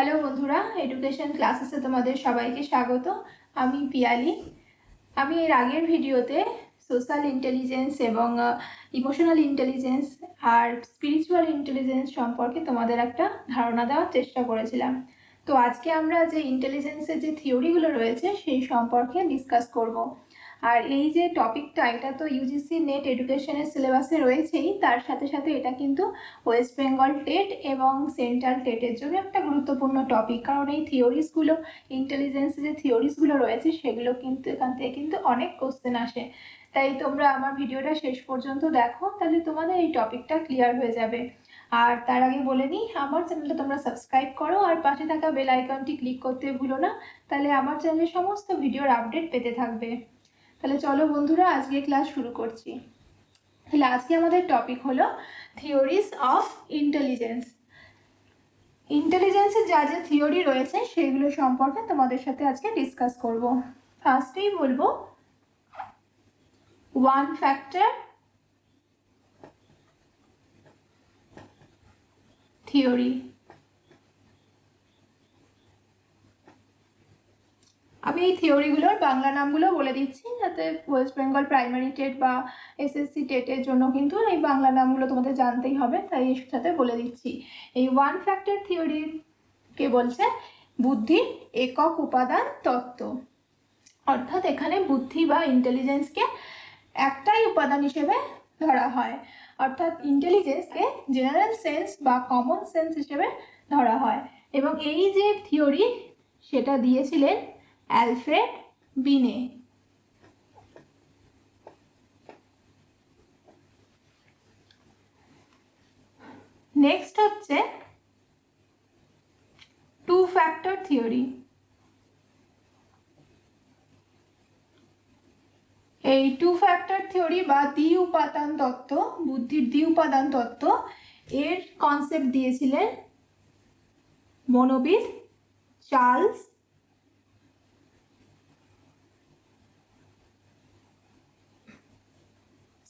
Hello বন্ধুরা, education ক্লাসেসে তোমাদের সবাইকে স্বাগত। আমি পিয়ালি। আমি এর আগের ভিডিওতে সোশ্যাল ইন্টেলিজেন্স এবং ইমোশনাল ইন্টেলিজেন্স আর স্পিরিচুয়াল ইন্টেলিজেন্স সম্পর্কে তোমাদের একটা ধারণা দেওয়ার চেষ্টা করেছিলাম। তো আজকে আমরা যে ইন্টেলিজেন্সের যে থিওরিগুলো রয়েছে সেই সম্পর্কে ডিসকাস করব। আর এই যে টপিকটা, এটা তো ইউজিসি নেট এডুকেশনের সিলেবাসে রয়েছেই, তার সাথে সাথে এটা কিন্তু ওয়েস্ট বেঙ্গল টেট এবং সেন্ট্রাল টেটের জন্য একটা গুরুত্বপূর্ণ টপিক। কারণ এই থিওরিসগুলো, ইন্টেলিজেন্সের যে থিওরিসগুলো রয়েছে সেগুলো কিন্তু এখান থেকে কিন্তু অনেক কোশ্চেন আসে। তাই তোমরা আমার ভিডিওটা শেষ পর্যন্ত দেখো, তাহলে তোমাদের এই টপিকটা ক্লিয়ার হয়ে যাবে। আর তার আগে বলে নিই, আমার চ্যানেলটা তোমরা সাবস্ক্রাইব করো আর পাশে থাকা বেল আইকনটি ক্লিক করতে ভুলো না, তাহলে আমার চ্যানেলের সমস্ত ভিডিওর আপডেট পেতে থাকবে। তাহলে চলো বন্ধুরা, আজকে ক্লাস শুরু করছি। তাহলে আজকে আমাদের টপিক হলো থিওরিস অফ ইন্টেলিজেন্স। ইন্টেলিজেন্সের যা যা থিওরি রয়েছে সেগুলো সম্পর্কে তোমাদের সাথে আজকে ডিসকাস করব। ফার্স্টেই বলবো ওয়ান ফ্যাক্টর থিওরি। আমি এই থিওরিগুলোর বাংলা নামগুলো বলে দিচ্ছি, যাতে ওয়েস্ট বেঙ্গল প্রাইমারি টেট বা এসএসসি টেটের জন্য কিন্তু এই বাংলা নামগুলো তোমাদের জানতেই হবে, তাই এর সাথে বলে দিচ্ছি। এই ওয়ান ফ্যাক্টর থিওরিকে বলছে বুদ্ধির একক উপাদান তত্ত্ব। অর্থাৎ এখানে বুদ্ধি বা ইন্টেলিজেন্সকে একটাই উপাদান হিসেবে ধরা হয়। অর্থাৎ ইন্টেলিজেন্সকে জেনারেল সেন্স বা কমন সেন্স হিসেবে ধরা হয়। এবং এই যে থিওরি, সেটা দিয়েছিলেন অ্যালফ্রেড বিনে। নেক্সট হচ্ছে টু ফ্যাক্টর থিওরি। এই টু ফ্যাক্টর থিওরি বা দ্বি উপাদান তত্ত্ব, বুদ্ধির দ্বি উপাদান তত্ত্ব, এর কনসেপ্ট দিয়েছিলেন মনোবিদ চার্লস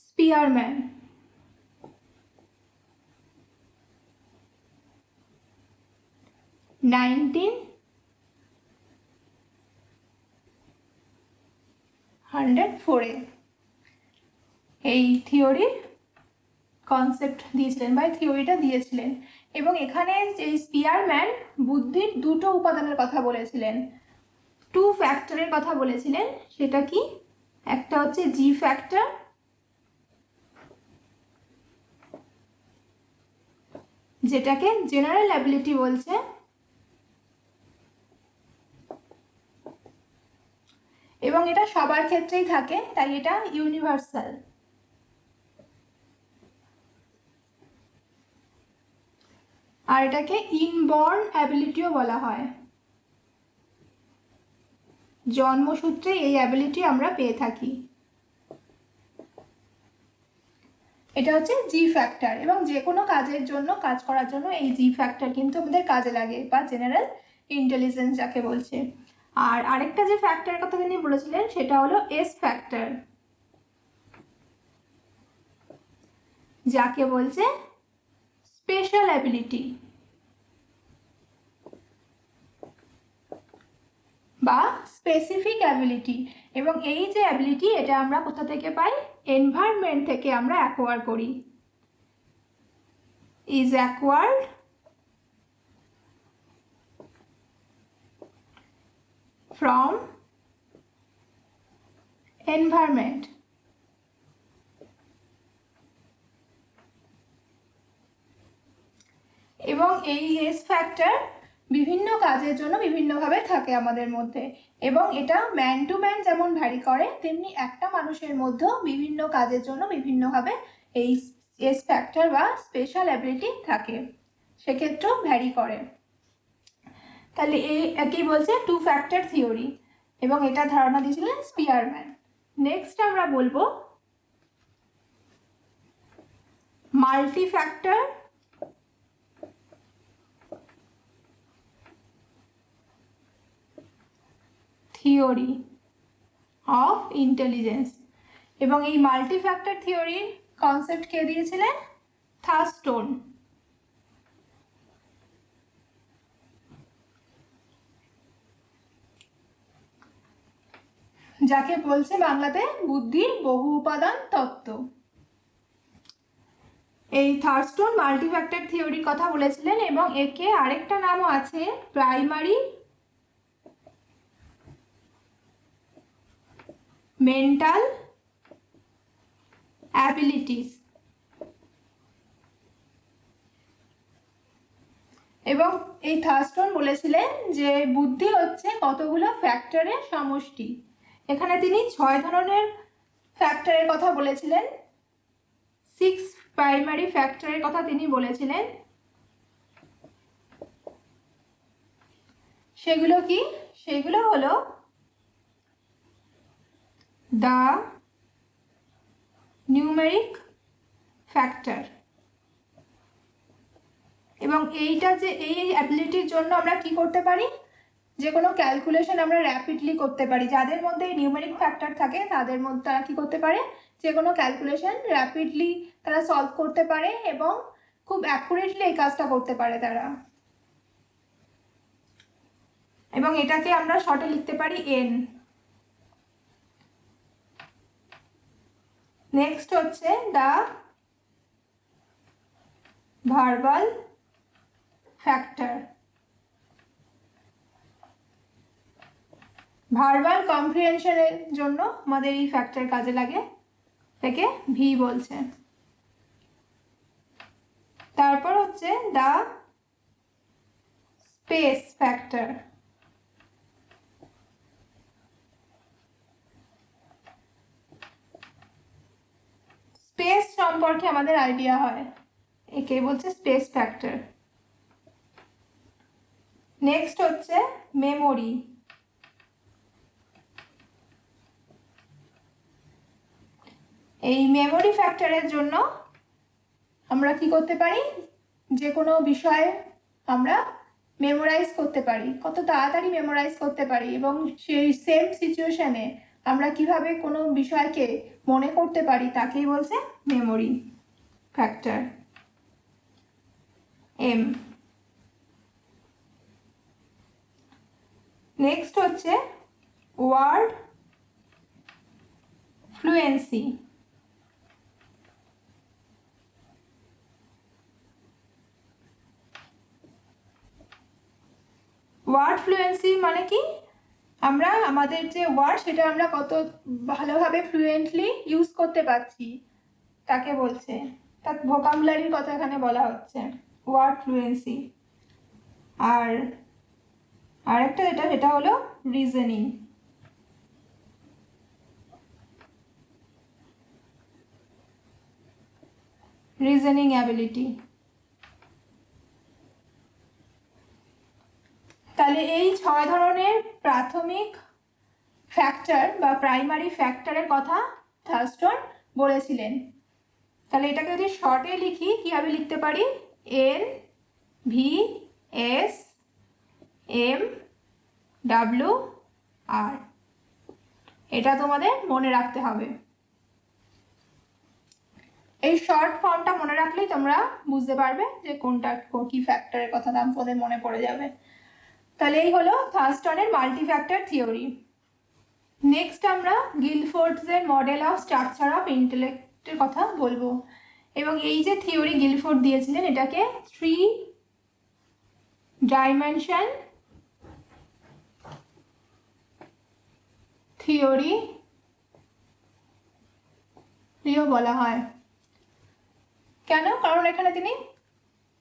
স্পিয়ারম্যান। এই থিওরির কনসেপ্ট দিয়েছিলেন বা থিওরিটা দিয়েছিলেন। এবং এখানে যে স্পিয়ারম্যান বুদ্ধির দুটো উপাদানের কথা বলেছিলেন, টু ফ্যাক্টরের কথা বলেছিলেন। সেটা কি? একটা হচ্ছে জি ফ্যাক্টর, যেটাকে জেনারেল অ্যাবিলিটি বলছে, এবং এটা সবার ক্ষেত্রেই থাকে, তাই এটা ইউনিভার্সাল। আর এটাকে ইনবর্ন অ্যাবিলিটিও বলা হয়। জন্মসূত্রে এই অ্যাবিলিটি আমরা পেয়ে থাকি। এটা হচ্ছে জি ফ্যাক্টর, এবং যে কোনো কাজের জন্য, কাজ করার জন্য এই জি ফ্যাক্টর কিন্তু আমাদের কাজে লাগে, বা জেনারেল ইন্টেলিজেন্স যাকে বলছে। আর আরেকটা যে ফ্যাক্টরের কথা তিনি বলেছিলেন সেটা হলো এস ফ্যাক্টর, যাকে বলছে স্পেশাল অ্যাবিলিটি বা স্পেসিফিক অ্যাবিলিটি। এবং এই যে অ্যাবিলিটি, এটা আমরা কোথা থেকে পাই? এনভায়রনমেন্ট থেকে আমরা অ্যাকোয়ার করি। Is acquired from environment. এবং এই এস ফ্যাক্টর বিভিন্ন কাজের জন্য বিভিন্নভাবে থাকে আমাদের মধ্যে, এবং এটা ম্যান টু ম্যান যেমন ভ্যারি করে, তেমনি একটা মানুষের মধ্যেও বিভিন্ন কাজের জন্য বিভিন্নভাবে এই এস ফ্যাক্টর বা স্পেশাল অ্যাবিলিটি থাকে, সেক্ষেত্রেও ভ্যারি করে। তাহলে এই একই বলছে টু ফ্যাক্টর থিওরি, এবং এটা ধারণা দিয়েছিলেন স্পিয়ারম্যান। নেক্সট আমরা বলবো multi factor theory of intelligence. এবং এই মাল্টি ফ্যাক্টর থিওরির কনসেপ্ট কে দিয়েছিলেন? থার্স্টোন। যাকে বলছে বাংলাতে বুদ্ধির বহু উপাদান তত্ত্ব। এই থার্স্টোন মাল্টিফ্যাক্টর থিওরির কথা বলেছিলেন এবং একে আরেকটা নামও আছে প্রাইমারি মেন্টাল অ্যাবিলিটিস। এবং এই থার্স্টোন বলেছিলেন যে বুদ্ধি হচ্ছে কতগুলো ফ্যাক্টরের সমষ্টি। এখানে তিনি 6 ধরনের ফ্যাক্টরের কথা বলেছিলেন, 6 প্রাইমারি ফ্যাক্টরের কথা তিনি বলেছিলেন। সেগুলো কি? সেগুলো হলো দ্য নিউমেরিক ফ্যাক্টর। এবং এইটা যে এই অ্যাবিলিটির জন্য আমরা কি করতে পারি, যে কোনো ক্যালকুলেশন আমরা র্যাপিডলি করতে পারি। যাদের মধ্যে নিউমেরিক ফ্যাক্টর থাকে তাদের মধ্যে তারা কি করতে পারে, যে কোনো ক্যালকুলেশন র্যাপিডলি তারা সলভ করতে পারে এবং খুব অ্যাকুরেটলি এই কাজটা করতে পারে তারা। এবং এটাকে আমরা শর্টে লিখতে পারি এন। নেক্সট হচ্ছে দ্য ভার্বাল ফ্যাক্টর। ভার্বাল কম্প্রিহেনশনের জন্য আমাদের এই ফ্যাক্টর কাজে লাগে, একে ভি বলছে। তারপর হচ্ছে দ্য স্পেস ফ্যাক্টর। স্পেস সম্পর্কে আমাদের আইডিয়া হয়, একে বলছে স্পেস ফ্যাক্টর। নেক্সট হচ্ছে মেমোরি। এই মেমোরি ফ্যাক্টরের জন্য আমরা কি করতে পারি, যে কোনো বিষয়ে আমরা মেমোরাইজ করতে পারি, কত তাড়াতাড়ি মেমোরাইজ করতে পারি এবং সেই সেম সিচুয়েশনে আমরা কিভাবে কোনো বিষয়কে মনে করতে পারি তাকেই বলছে মেমোরি ফ্যাক্টর, এম। নেক্সট হচ্ছে ওয়ার্ড ফ্লুয়েন্সি। ওয়ার্ড ফ্লুয়েন্সি মানে কি, আমরা আমাদের যে ওয়ার্ড সেটা আমরা কত ভালোভাবে ফ্লুয়েন্টলি ইউজ করতে পারছি তাকে বলছে, তার ভোকাবুলারির কথা এখানে বলা হচ্ছে ওয়ার্ড ফ্লুয়েন্সি। আর আরেকটা যেটা হলো রিজনিং। Reasoning ability. তাহলে এই 6 ধরনের প্রাথমিক ফ্যাক্টর বা প্রাইমারি ফ্যাক্টরের কথা থার্স্টোন বলেছিলেন। তাহলে এটাকে যদি শর্টে লিখি কিভাবে লিখতে পারি, N V S M W R. এটা তোমাদের মনে রাখতে হবে। এই শর্ট ফর্মটা মনে রাখলেই তোমরা বুঝতে পারবে যে কোনটা কি ফ্যাক্টরের কথা তোমাদের মনে পড়ে যাবে। তাহলে এই হলো থার্স্টনের মাল্টিফ্যাক্টর থিওরি। নেক্সট আমরা গিলফোর্ডসের মডেল অফ স্ট্রাকচার অফ ইন্টেলেক্টের কথা বলবো। এবং এই যে থিওরি গিলফোর্ড দিয়েছিলেন এটাকে 3 ডাইমেনশন থিওরি বলা হয়। কেন? কারণ এখানে তিনি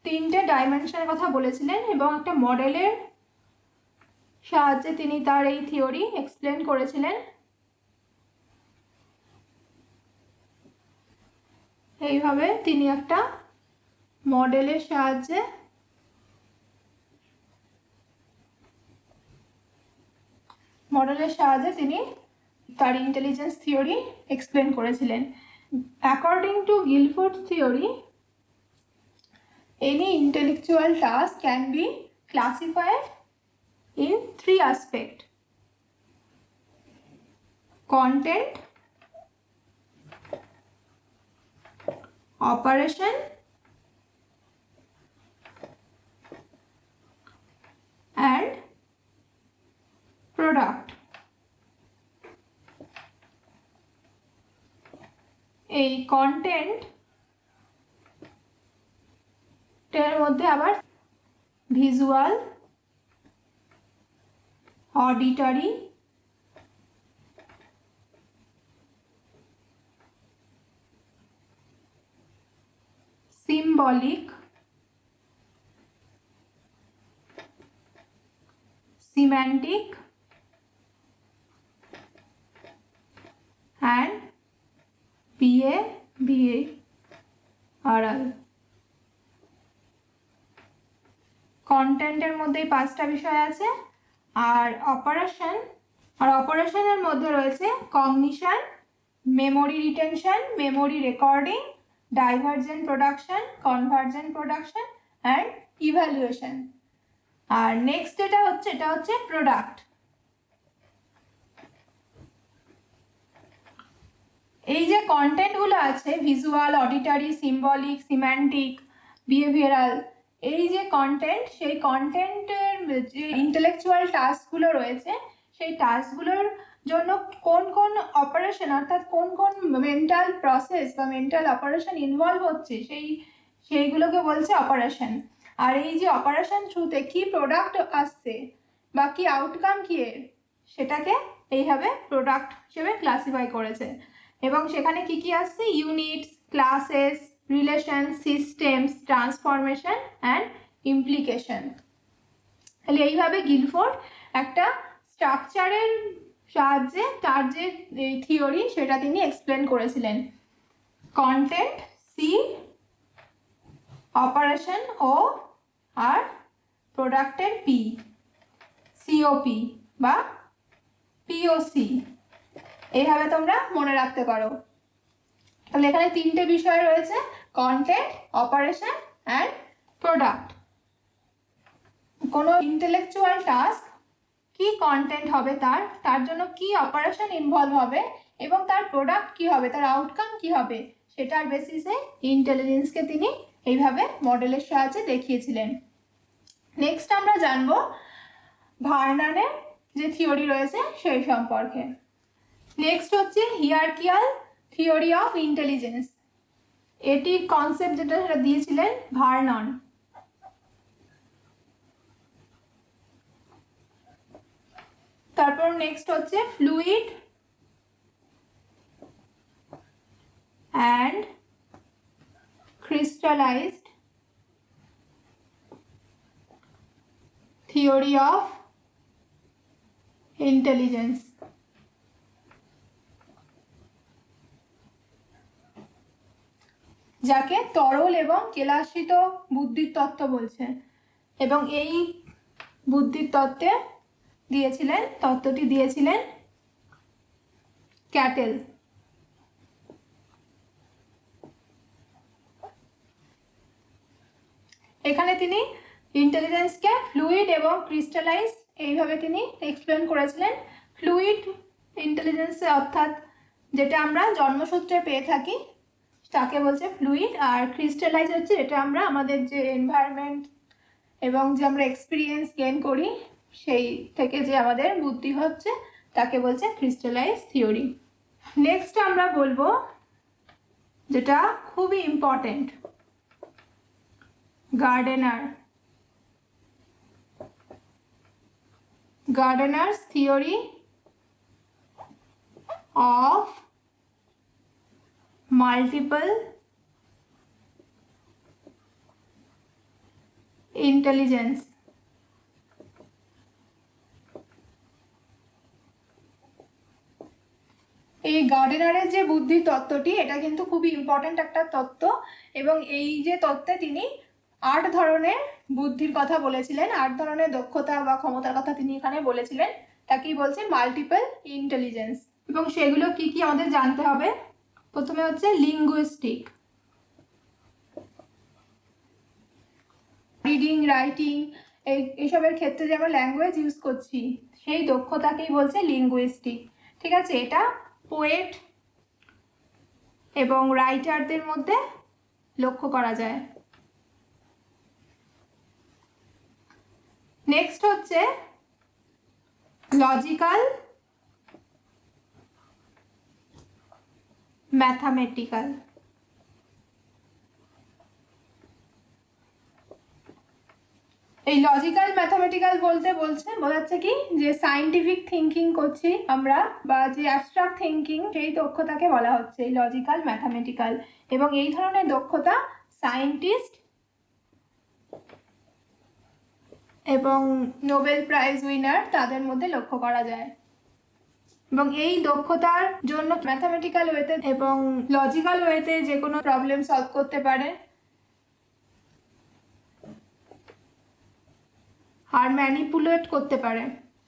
3টে ডাইমেনশনের কথা বলেছিলেন এবং একটা মডেলের সাহায্যে তিনি তার এই থিওরি এক্সপ্লেন করেছিলেন। এইভাবে তিনি একটা মডেলের সাহায্যে তিনি তার ইন্টেলিজেন্স থিওরি এক্সপ্লেন করেছিলেন। According to Guilford theory, any intellectual task can be classified in 3 aspects: content, operation and product. এই কন্টেন্ট এর মধ্যে আবার visual, auditory, symbolic, semantic and behavioral। কন্টেন্টের মধ্যে 5টা বিষয় আছে। আর অপারেশনের মধ্যে রয়েছে cognition, memory retention, memory recording, divergent production, convergent production and evaluation. আর নেক্সট এটা হচ্ছে প্রোডাক্ট। এই যে কন্টেন্টগুলো আছে visual, auditory, symbolic, semantic, behavioural, এই যে কন্টেন্ট, সেই কন্টেন্টের যে ইন্টেলেকচুয়াল টাস্কগুলো রয়েছে সেই টাস্কগুলোর জন্য কোন কোন অপারেশন অর্থাৎ কোন কোন মেন্টাল প্রসেস বা মেন্টাল অপারেশন ইনভলভ হচ্ছে সেইগুলোকে বলছে অপারেশন। আর এই যে অপারেশন থ্রুতে কি প্রোডাক্ট আসছে বা কি আউটকাম কি এর, সেটাকে এইভাবে প্রোডাক্ট হিসেবে ক্লাসিফাই করেছে। এবং সেখানে কি কি আসছে, units, classes, relation, systems, transformation and implication. তাহলে এইভাবে গিলফোর্ড একটা স্ট্রাকচারের সাহায্যে তার যে থিওরি সেটা তিনি এক্সপ্লেন করেছিলেন। কন্টেন্ট সি, অপারেশন ও, আর প্রোডাক্টের পি, সিওপি বা পিওসি, এইভাবে তোমরা মনে রাখতে পারো। তাহলে এখানে 3টে বিষয় রয়েছে, কন্টেন্ট, অপারেশন অ্যান্ড প্রোডাক্ট। কোনো ইন্টেলেকচুয়াল টাস্ক কি কন্টেন্ট হবে, তার জন্য কি অপারেশন ইনভলভ হবে এবং তার প্রোডাক্ট কি হবে, তার আউটকাম কি হবে, সেটার বেসিসে ইন্টেলিজেন্সকে তিনি এইভাবে মডেলের সাহায্যে দেখিয়েছিলেন। নেক্সট আমরা জানবো ভার্ননের যে থিওরি রয়েছে সেই সম্পর্কে। নেক্সট হচ্ছে হিয়ারকিয়াল থিওরি অফ ইন্টেলিজেন্স। এটির কনসেপ্ট যেটা সেটা দিয়েছিলেন ভার্নন। তারপর নেক্সট হচ্ছে fluid and crystallised theory of intelligence. যাকে তরল এবং কেলাসিত বুদ্ধির তত্ত্ব বলছে। এবং এই বুদ্ধির তত্ত্বটি দিয়েছিলেন ক্যাটেল। এখানে তিনি ইন্টেলিজেন্সকে ফ্লুইড এবং ক্রিস্টালাইজ এইভাবে তিনি এক্সপ্লেন করেছিলেন। ফ্লুইড ইন্টেলিজেন্স অর্থাৎ যেটা আমরা জন্মসূত্রে পেয়ে থাকি তাকে বলছে ফ্লুইড, আর ক্রিস্টালাইজ হচ্ছে এটা আমরা আমাদের যে এনভায়রনমেন্ট এবং যে আমরা এক্সপিরিয়েন্স গেইন করি সেই থেকে যে আমাদের বুদ্ধি হচ্ছে তাকে বলছে ক্রিস্টালাইজ থিওরি। নেক্সট আমরা বলবো যেটা খুবই important, গার্ডেনার্স theory of multiple intelligence. এই গার্ডেনারের যে বুদ্ধি তত্ত্বটি এটা কিন্তু খুবই ইম্পর্টেন্ট একটা তত্ত্ব, এবং এই যে তত্ত্বে তিনি 8 ধরনের বুদ্ধির কথা বলেছিলেন, 8 ধরনের দক্ষতা বা ক্ষমতার কথা তিনি এখানে বলেছিলেন। তাকেই বলছে মাল্টিপল ইন্টেলিজেন্স। এবং সেগুলো কি কি আমাদের জানতে হবে। প্রথমে হচ্ছে লিঙ্গুইস্টিক, রিডিং, রাইটিং, এইসবের ক্ষেত্রে যে আমরা ল্যাঙ্গুয়েজ ইউজ করছি সেই দক্ষতাকেই বলছে লিঙ্গুইস্টিক। ঠিক আছে, এটা পোয়েট এবং রাইটারদের মধ্যে লক্ষ্য করা যায়। নেক্সট হচ্ছে লজিক্যাল ম্যাথামেটিক্যাল। এই লজিক্যাল ম্যাথামেটিক্যাল বলতে বোঝাচ্ছে কি, যে সায়েন্টিফিক থিঙ্কিং করছি আমরা বা যে অ্যাবস্ট্রাক্ট থিঙ্কিং, সেই দক্ষতাকে বলা হচ্ছে এই লজিক্যাল ম্যাথামেটিক্যাল। এবং এই ধরনের দক্ষতা সায়েন্টিস্ট এবং নোবেল প্রাইজ উইনার তাদের মধ্যে লক্ষ্য করা যায়। এবং এই দক্ষতার জন্য ম্যাথামেটিক্যাল ওয়েতে এবং লজিক্যাল ওয়েতে যে কোনো প্রবলেম সলভ করতে পারে আর ম্যানিপুলেট করতে পারে,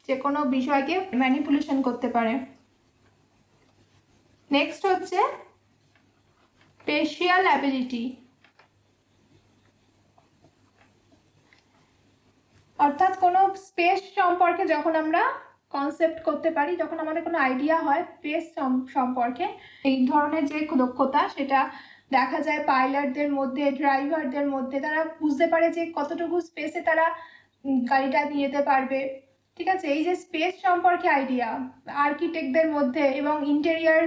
যে কোনো বিষয়কে ম্যানিপুলেশন করতে পারে। নেক্সট হচ্ছে স্পেশিয়াল অ্যাবিলিটি, অর্থাৎ কোনো স্পেস সম্পর্কে যখন আমরা কনসেপ্ট করতে পারি, যখন আমাদের কোনো আইডিয়া হয় স্পেস সম্পর্কে, এই ধরনের যে দক্ষতা সেটা দেখা যায় পাইলটদের মধ্যে, ড্রাইভারদের মধ্যে। তারা বুঝতে পারে যে কতটুকু স্পেসে তারা গাড়িটা নিয়ে যেতে পারবে, ঠিক আছে। এই যে স্পেস সম্পর্কে আইডিয়া আর্কিটেক্টদের মধ্যে এবং ইন্টেরিয়ার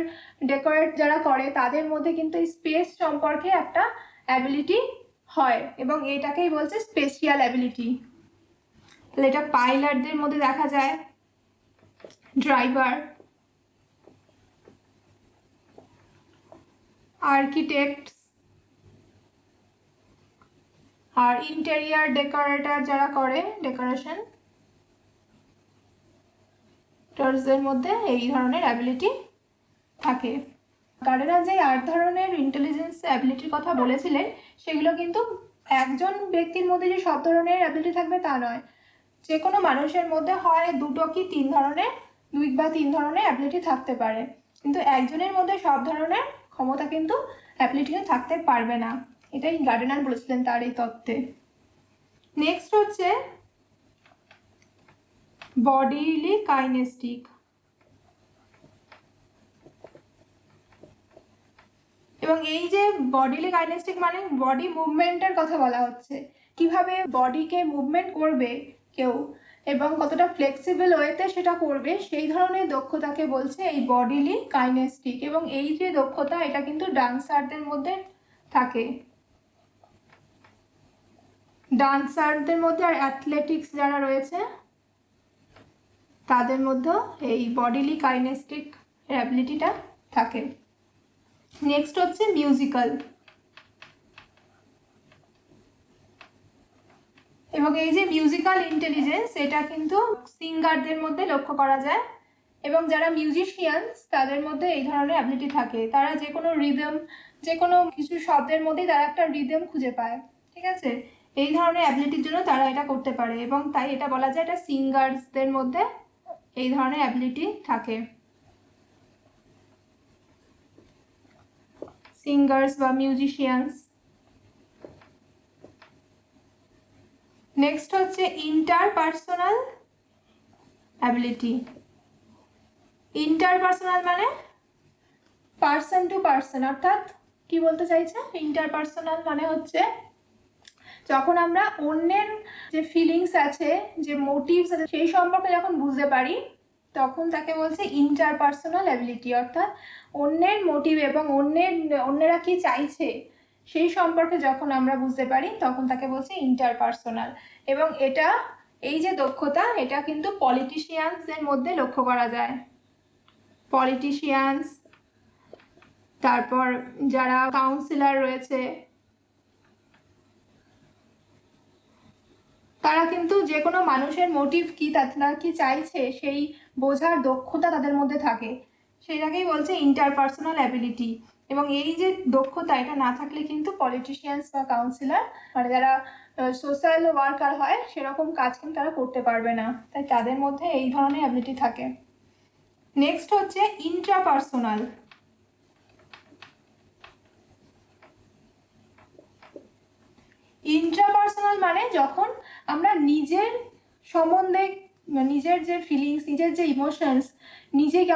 ডেকোরেট যারা করে তাদের মধ্যে কিন্তু এই স্পেস সম্পর্কে একটা অ্যাবিলিটি হয়, এবং এটাকেই বলছে স্পেশিয়াল অ্যাবিলিটি। তাহলে এটা পাইলটদের মধ্যে দেখা যায়, ড্রাইভার, আর্কিটেক্ট আর ইন্টেরিয়ার ডেকোরেটর যারা করে ডেকোরেশন দের মধ্যে এই ধরনের অ্যাবিলিটি থাকে। গার্ডেনার যে 8 ধরনের ইন্টেলিজেন্স অ্যাবিলিটির কথা বলেছিলেন, সেগুলো কিন্তু একজন ব্যক্তির মধ্যে যে সব ধরনের অ্যাবিলিটি থাকবে তা নয়। যে কোনো মানুষের মধ্যে হয় 2 কি 3 ধরনের, 2 বা 3 ধরনের অ্যাবিলিটি থাকতে পারে, কিন্তু একজনের মধ্যে সব ধরনের ক্ষমতা কিন্তু অ্যাবিলিটি থাকতে পারবে না। এটাই গার্ডেনার বলেছিলেন তার এই তত্ত্বে। নেক্সট হচ্ছে বডিলি কাইনেস্টিক। এবং এই যে বডিলি কাইনেস্টিক মানে বডি মুভমেন্টের কথা বলা হচ্ছে, কিভাবে বডিকে মুভমেন্ট করবে কেউ এবং কতটা ফ্লেক্সিবল ওয়েতে সেটা করবে, সেই ধরনের দক্ষতাকে বলছে এই বডিলি কাইনেস্টিক। এবং এই যে দক্ষতা, এটা কিন্তু ডান্সারদের মধ্যে থাকে, ডান্সারদের মধ্যে আর অ্যাথলেটিক্স যারা রয়েছে তাদের মধ্যে এই বডিলি কাইনেস্টিক অ্যাবিলিটিটা থাকে। নেক্সট হচ্ছে মিউজিক্যাল। এবং এই যে মিউজিক্যাল ইন্টেলিজেন্স, এটা কিন্তু সিঙ্গারদের মধ্যে লক্ষ্য করা যায়, এবং যারা মিউজিশিয়ানস তাদের মধ্যে এই ধরনের অ্যাবিলিটি থাকে। তারা যে কোনো রিদম, যে কোনো কিছু শব্দের মধ্যেই তারা একটা রিদম খুঁজে পায়, ঠিক আছে। এই ধরনের অ্যাবিলিটির জন্য তারা এটা করতে পারে, এবং তাই এটা বলা যায় এটা সিঙ্গার্সদের মধ্যে এই ধরনের অ্যাবিলিটি থাকে, সিঙ্গার্স বা মিউজিশিয়ানস। নেক্সট হচ্ছে ইন্টারপার্সোনাল অ্যাবিলিটি। ইন্টারপার্সোনাল মানে পার্সন টু পার্সন, অর্থাৎ কি বলতে চাইছে, ইন্টারপার্সোনাল মানে হচ্ছে যখন আমরা অন্যের যে ফিলিংস আছে, যে মোটিভস আছে, সেই সম্পর্কে যখন বুঝতে পারি তখন তাকে বলছে ইন্টারপার্সোনাল অ্যাবিলিটি। অর্থাৎ অন্যের মোটিভ এবং অন্যেরা কি চাইছে সেই সম্পর্কে যখন আমরা বুঝতে পারি তখন তাকে বলছে ইন্টারপার্সোনাল। এবং এটা, এই যে দক্ষতা, এটা কিন্তু পলিটিশিয়ানসদের মধ্যে লক্ষ্য করা যায়। পলিটিশিয়ানস, তারপর যারা কাউন্সিলর রয়েছে, তারা কিন্তু যে কোনো মানুষের মোটিভ কি, তারা কি চাইছে সেই বোঝার দক্ষতা তাদের মধ্যে থাকে, সেটাকেই বলছে ইন্টারপার্সোনাল অ্যাবিলিটি। এবং এই যে দক্ষতা, এটা না থাকলে কিন্তু পলিটিশিয়ানস বা কাউন্সিলর, মানে যারা সোশ্যাল ওয়ার্কার হয়, সেরকম কাজ কিন্তু তারা করতে পারবে না, তাই তাদের মধ্যে এই ধরনের অ্যাবিলিটি থাকে। নেক্সট হচ্ছে ইন্ট্রাপার্সোনাল। ইন্ট্রাপার্সোনাল মানে যখন আমরা নিজের সম্বন্ধে, নিজের যে ফিলিংস, নিজের যে ইমোশনস,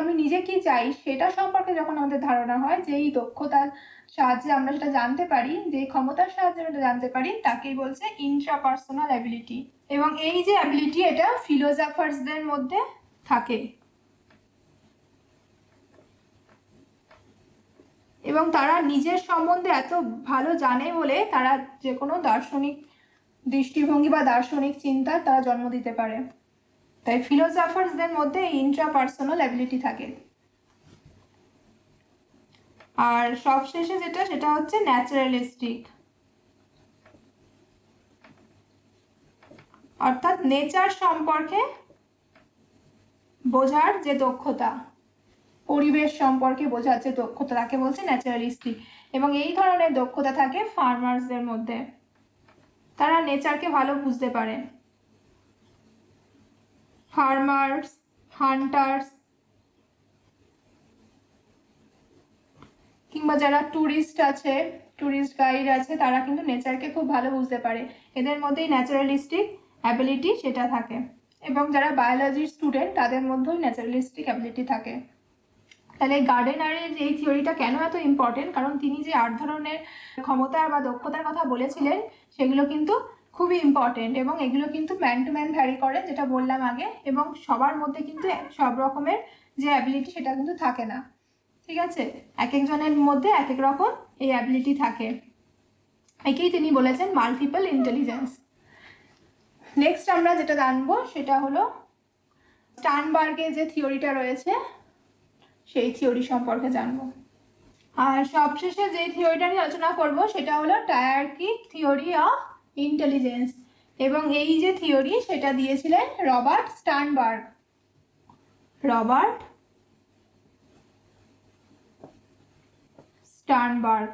আমি নিজে কি চাই সেটা সম্পর্কে যখন আমাদের ধারণা হয়, যে এই দক্ষতার সাহায্যে আমরা সেটা জানতে পারি, যে ক্ষমতার সাহায্যে আমরা জানতে পারি, তাকেই বলছে ইন্ট্রাপার্সোনাল অ্যাবিলিটি। এবং এই যে অ্যাবিলিটি, এটা ফিলোসফার্সদের মধ্যে থাকে। এবং তারা নিজের সম্বন্ধে এত ভালো জানে বলে তারা যে কোনো দার্শনিক দৃষ্টিভঙ্গি বা দার্শনিক চিন্তার তারা জন্ম দিতে পারে। তাই ফিলোসফার্সদের মধ্যে ইন্ট্রাপার্সোনাল অ্যাবিলিটি থাকে। আর সবশেষে সেটা হচ্ছে ন্যাচারালিস্টিক, অর্থাৎ নেচার সম্পর্কে বোঝার যে দক্ষতা, পরিবেশ সম্পর্কে বোঝার যে দক্ষতা, তাকে বলছে ন্যাচারালিস্টিক। এবং এই ধরনের দক্ষতা থাকে ফার্মার্সদের মধ্যে, তারা নেচারকে ভালো বুঝতে পারে। ফার্মার্স, হান্টার্স, কিংবা যারা ট্যুরিস্ট আছে, ট্যুরিস্ট গাইড আছে, তারা কিন্তু নেচারকে খুব ভালো বুঝতে পারে। এদের মধ্যেই ন্যাচারালিস্টিক অ্যাবিলিটি সেটা থাকে। এবং যারা বায়োলজির স্টুডেন্ট তাদের মধ্যেও ন্যাচারালিস্টিক অ্যাবিলিটি থাকে। তাহলে গার্ডেনারের এই থিওরিটা কেন এত ইম্পর্টেন্ট, কারণ তিনি যে 8 ধরনের ক্ষমতা বা দক্ষতার কথা বলেছিলেন সেগুলো কিন্তু খুবই ইম্পর্টেন্ট, এবং এগুলো কিন্তু ম্যান টু ম্যান ভ্যারি করে, যেটা বললাম আগে। এবং সবার মধ্যে কিন্তু সব রকমের যে অ্যাবিলিটি সেটা কিন্তু থাকে না, ঠিক আছে? এক একজনের মধ্যে এক এক রকম এই অ্যাবিলিটি থাকে। একেই তিনি বলেছেন মাল্টিপল ইন্টেলিজেন্স। নেক্সট আমরা যেটা জানবো সেটা হলো স্টার্নবার্গের যে থিওরিটা রয়েছে সেই থিওরি সম্পর্কে জানবো। আর সবশেষে যে থিওরিটা নিয়ে আলোচনা করব সেটা হলো টায়ার্কিক থিওরি অফ ইন্টেলিজেন্স। এবং এই যে থিওরি সেটা দিয়েছিলেন রবার্ট স্টার্নবার্গ। রবার্ট স্টার্নবার্গ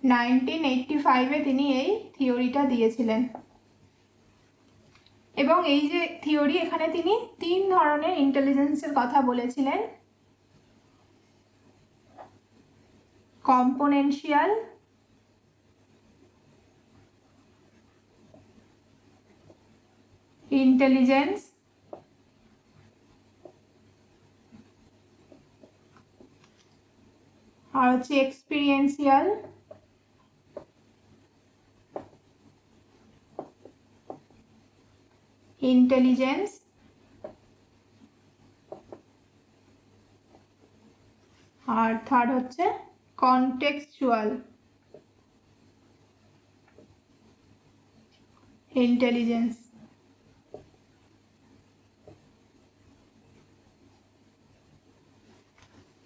1985-এ তিনি এই থিওরিটা দিয়েছিলেন। এবং এই যে থিওরি, এখানে তিনি 3 ধরনের ইন্টেলিজেন্সের কথা বলেছিলেন: কম্পোনেনশিয়াল, ইন্টেলিজেন্স আর হচ্ছে এক্সপিরিয়েন্সিয়াল ইন্টেলিজেন্স। আর থার্ড হচ্ছে কনটেক্সচুয়াল ইন্টেলিজেন্স।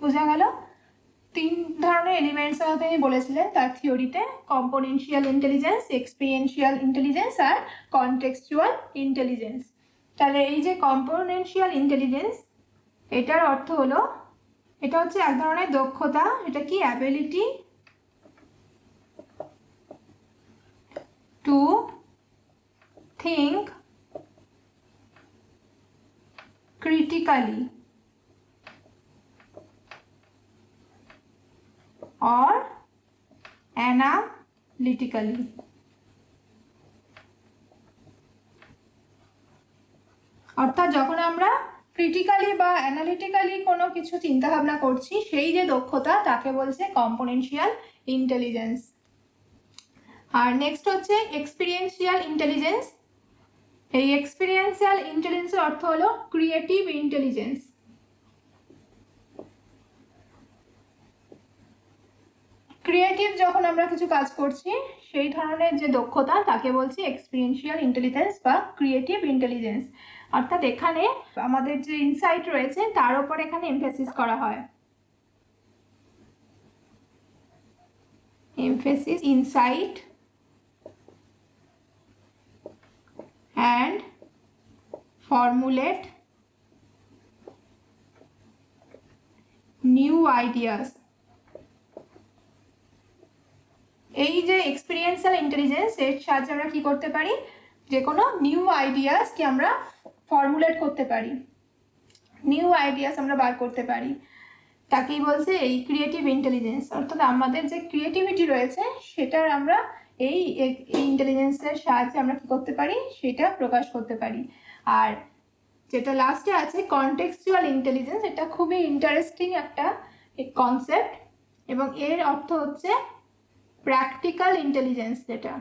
বোঝা গেল? 3 ধরনের এলিমেন্টস কথা তিনি বলেছিলেন তার থিওরিতে: কম্পোনেনশিয়াল ইন্টেলিজেন্স, এক্সপিরিয়েন্সিয়াল ইন্টেলিজেন্স আর কনটেক্সচুয়াল ইন্টেলিজেন্স। তাহলে এই যে কম্পোনেনশিয়াল ইন্টেলিজেন্স, এটার অর্থ হলো এটা হচ্ছে এক ধরনের দক্ষতা। এটা কি? Ability to think critically or analytically। অর্থাৎ যখন আমরা ক্রিটিক্যালি বা অ্যানালিটিক্যালি কোনো কিছু চিন্তা ভাবনা করছি, সেই যে দক্ষতা তাকে বলছে কম্পোনেনশিয়াল ইন্টেলিজেন্স। আর নেক্সট হচ্ছে এক্সপিরিয়েন্সিয়াল ইন্টেলিজেন্স। এই এক্সপিরিয়েন্সিয়াল ইন্টেলিজেন্সের অর্থ হলো ক্রিয়েটিভ ইন্টেলিজেন্স। ক্রিয়েটিভ যখন আমরা কিছু কাজ করছি, সেই ধরনের যে দক্ষতা তাকে বলছি এক্সপিরিয়েন্সিয়াল ইন্টেলিজেন্স বা ক্রিয়েটিভ ইন্টেলিজেন্স। অর্থাৎ এখানে আমাদের যে ইনসাইট রয়েছে তার উপর এখানে এমফেসিস করা হয়। Emphasis, insight and formulate new ideas। এই যে এক্সপিরিয়েন্সিয়াল ইন্টেলিজেন্স, এর সাহায্যে আমরা কি করতে পারি? যে কোনো নিউ আইডিয়াসকে আমরা ফর্মুলেট করতে পারি, নিউ আইডিয়াস আমরা বার করতে পারি। তাকেই বলছে এই ক্রিয়েটিভ ইন্টেলিজেন্স। অর্থাৎ আমাদের যে ক্রিয়েটিভিটি রয়েছে সেটার আমরা এই ইন্টেলিজেন্সের সাহায্যে আমরা কি করতে পারি? সেটা প্রকাশ করতে পারি। আর যেটা লাস্টে আছে কনটেক্সচুয়াল ইন্টেলিজেন্স, এটা খুবই ইন্টারেস্টিং একটা কনসেপ্ট, এবং এর অর্থ হচ্ছে প্র্যাকটিক্যাল ইন্টেলিজেন্স। যেটা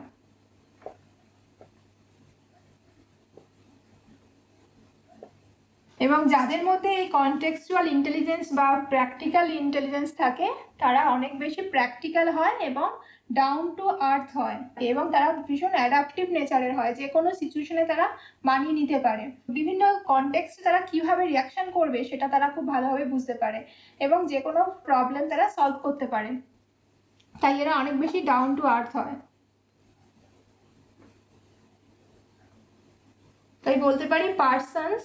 এবং যাদের মধ্যে এই কনটেক্সচুয়াল ইন্টেলিজেন্স বা প্র্যাকটিক্যাল ইন্টেলিজেন্স থাকে তারা অনেক বেশি প্র্যাকটিক্যাল হয় এবং ডাউন টু আর্থ হয় এবং তারা ভীষণ অ্যাডাপটিভ নেচারের হয়, যে কোনো সিচুয়েশনে তারা মানিয়ে নিতে পারে। বিভিন্ন কনটেক্সটে তারা কীভাবে রিয়াকশান করবে সেটা তারা খুব ভালোভাবে বুঝতে পারে এবং যে কোনো প্রবলেম তারা সলভ করতে পারে, তাই এরা অনেক বেশি ডাউন টু আর্থ হয়। তাই বলতে পারি persons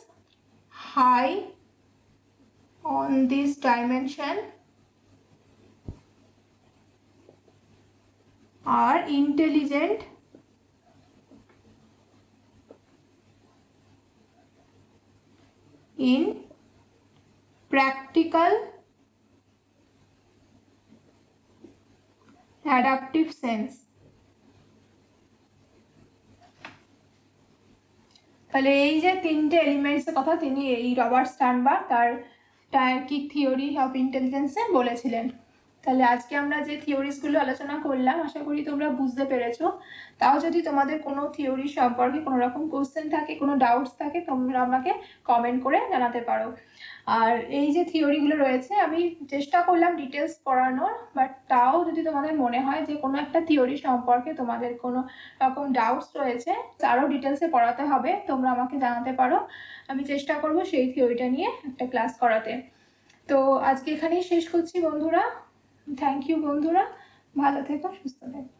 high on this dimension are intelligent in practical adaptive sense। তাহলে এই যে তিনটে এলিমেন্টসের কথা তিনি এই রবার্ট স্টার্নবার্গ তার টায়ার্কিক থিওরি অফ ইন্টেলিজেন্সে বলেছিলেন। তাহলে আজকে আমরা যে থিওরিসগুলো আলোচনা করলাম আশা করি তোমরা বুঝতে পেরেছো। তাও যদি তোমাদের কোনো থিওরি সম্পর্কে কোনো রকম কোশ্চেন থাকে, কোনো ডাউটস থাকে, তোমরা আমাকে কমেন্ট করে জানাতে পারো। আর এই যে থিওরিগুলো রয়েছে আমি চেষ্টা করলাম ডিটেলস পড়ানোর, বাট তাও যদি তোমাদের মনে হয় যে কোনো একটা থিওরি সম্পর্কে তোমাদের কোনো রকম ডাউটস রয়েছে, আরও ডিটেলসে পড়াতে হবে, তোমরা আমাকে জানাতে পারো। আমি চেষ্টা করব সেই থিওরিটা নিয়ে একটা ক্লাস করাতে। তো আজকে এখানেই শেষ করছি বন্ধুরা। থ্যাংক ইউ বন্ধুরা, ভালো থেকো, সুস্থ থেকো।